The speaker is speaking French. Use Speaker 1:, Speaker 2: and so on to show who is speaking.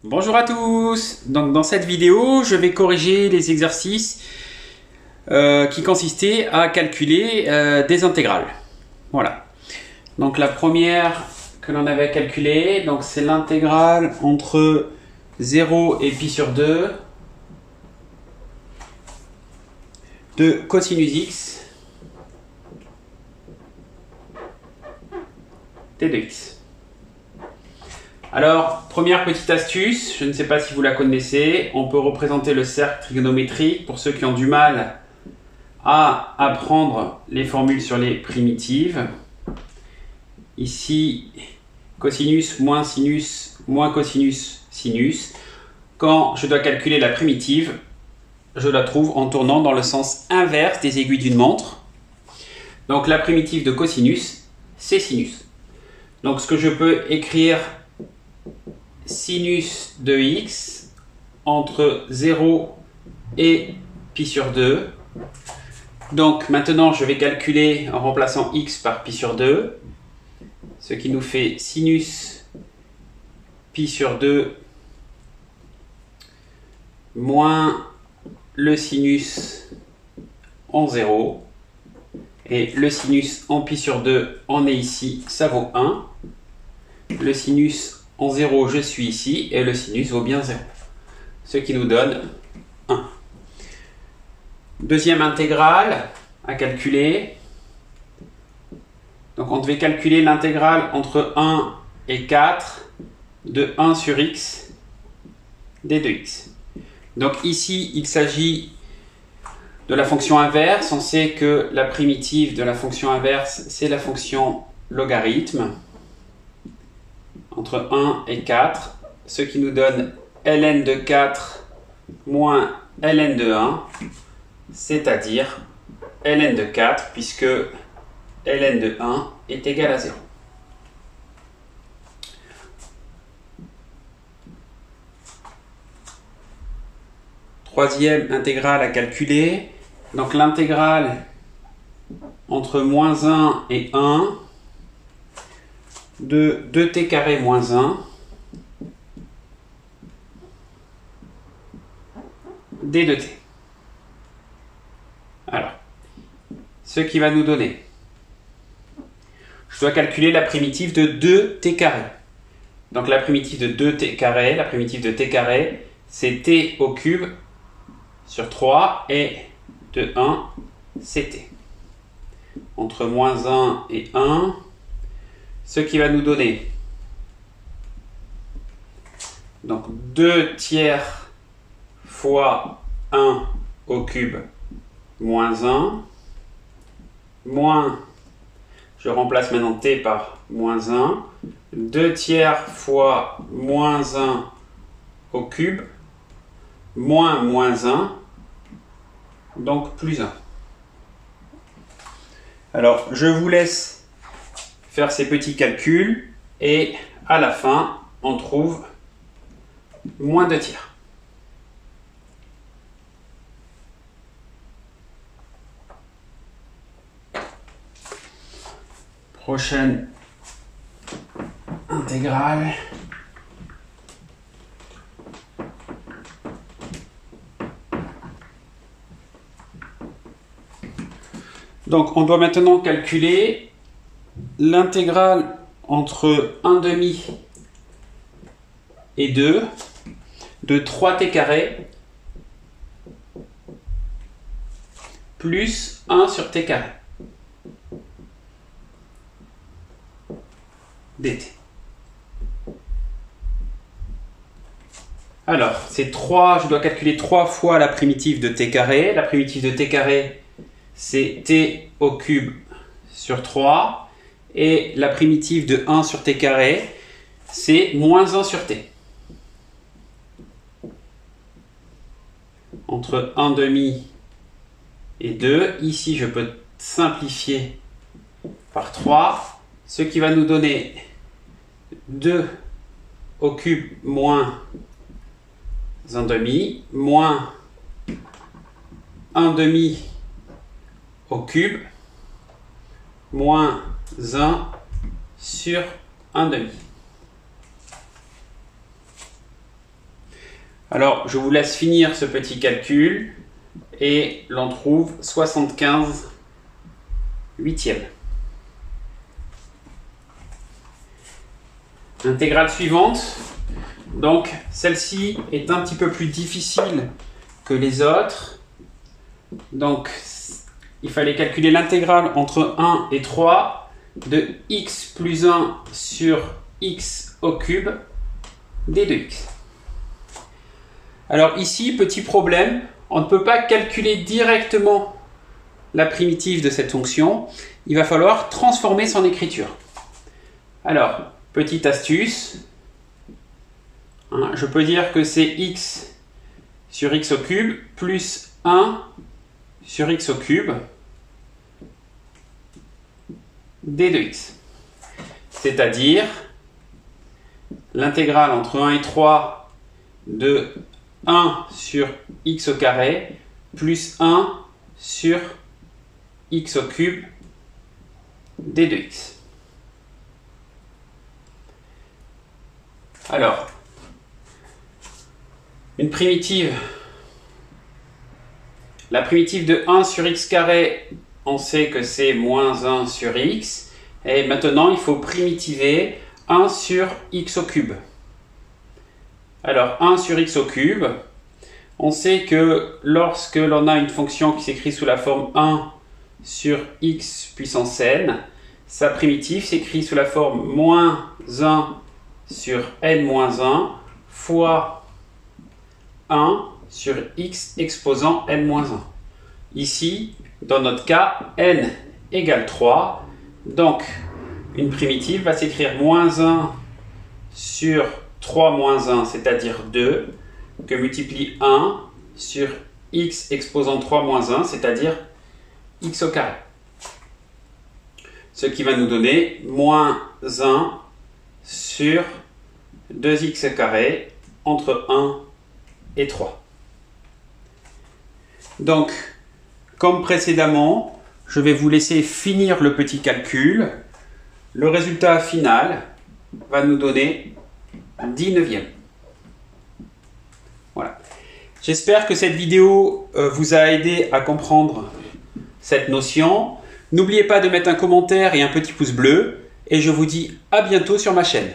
Speaker 1: Bonjour à tous. Donc dans cette vidéo, je vais corriger les exercices qui consistaient à calculer des intégrales. Voilà. Donc la première que l'on avait calculée, donc c'est l'intégrale entre 0 et pi sur 2 de cosinus x t de x. Alors, première petite astuce, je ne sais pas si vous la connaissez, on peut représenter le cercle trigonométrique pour ceux qui ont du mal à apprendre les formules sur les primitives. Ici, cosinus moins sinus moins cosinus sinus. Quand je dois calculer la primitive, je la trouve en tournant dans le sens inverse des aiguilles d'une montre. Donc la primitive de cosinus, c'est sinus. Donc ce que je peux écrire, sinus de x entre 0 et pi sur 2. Donc maintenant je vais calculer en remplaçant x par pi sur 2, ce qui nous fait sinus pi sur 2 moins le sinus en 0. Et le sinus en pi sur 2, on est ici, ça vaut 1. Le sinus en 0, je suis ici, et le sinus vaut bien 0. Ce qui nous donne 1. Deuxième intégrale à calculer. Donc on devait calculer l'intégrale entre 1 et 4 de 1 sur x d de x. Donc ici, il s'agit de la fonction inverse. On sait que la primitive de la fonction inverse, c'est la fonction logarithme entre 1 et 4, ce qui nous donne ln de 4 moins ln de 1, c'est-à-dire ln de 4, puisque ln de 1 est égal à 0. Troisième intégrale à calculer. Donc l'intégrale entre moins 1 et 1 de 2t carré moins 1 d de t. Alors, ce qui va nous donner, je dois calculer la primitive de 2t carré. Donc la primitive de 2t carré, la primitive de t carré, c'est t au cube sur 3 et de 1, c'est t. Entre moins 1 et 1, ce qui va nous donner donc 2 tiers fois 1 au cube moins 1, moins, je remplace maintenant t par moins 1, 2 tiers fois moins 1 au cube, moins moins 1, donc plus 1. Alors, je vous laisse faire ces petits calculs et à la fin, on trouve moins 2 tiers. Prochaine intégrale. Donc on doit maintenant calculer l'intégrale entre 1/2 et 2 de 3t carré plus 1 sur t carré dt. Alors, c'est 3, je dois calculer 3 fois la primitive de t carré. La primitive de t carré, c'est t au cube sur 3. Et la primitive de 1 sur t carré, c'est moins 1 sur t. Entre 1/2 et 2, ici je peux simplifier par 3, ce qui va nous donner 2 au cube moins 1/2, moins 1/2 au cube, moins 1 sur 1/2. Alors, je vous laisse finir ce petit calcul et l'on trouve 75 huitièmes. L'intégrale suivante, donc celle-ci est un petit peu plus difficile que les autres. Donc, il fallait calculer l'intégrale entre 1 et 3 de x plus 1 sur x au cube d de x. Alors ici, petit problème, on ne peut pas calculer directement la primitive de cette fonction. Il va falloir transformer son écriture. Alors, petite astuce, je peux dire que c'est x sur x au cube plus 1 sur x au cube d de x. C'est-à-dire l'intégrale entre 1 et 3 de 1 sur x au carré plus 1 sur x au cube d de x. Alors, une primitive, la primitive de 1 sur x carré, on sait que c'est moins 1 sur x. Et maintenant, il faut primitiver 1 sur x au cube. Alors, 1 sur x au cube, on sait que lorsque l'on a une fonction qui s'écrit sous la forme 1 sur x puissance n, sa primitive s'écrit sous la forme moins 1 sur n moins 1 fois 1 sur x exposant n moins 1. Ici, dans notre cas, n égale 3. Donc, une primitive va s'écrire moins 1 sur 3 moins 1, c'est-à-dire 2, que multiplie 1 sur x exposant 3 moins 1, c'est-à-dire x au carré. Ce qui va nous donner moins 1 sur 2x carré entre 1 et 3. Donc, comme précédemment, je vais vous laisser finir le petit calcul. Le résultat final va nous donner 10 neuvièmes. Voilà. J'espère que cette vidéo vous a aidé à comprendre cette notion. N'oubliez pas de mettre un commentaire et un petit pouce bleu. Et je vous dis à bientôt sur ma chaîne.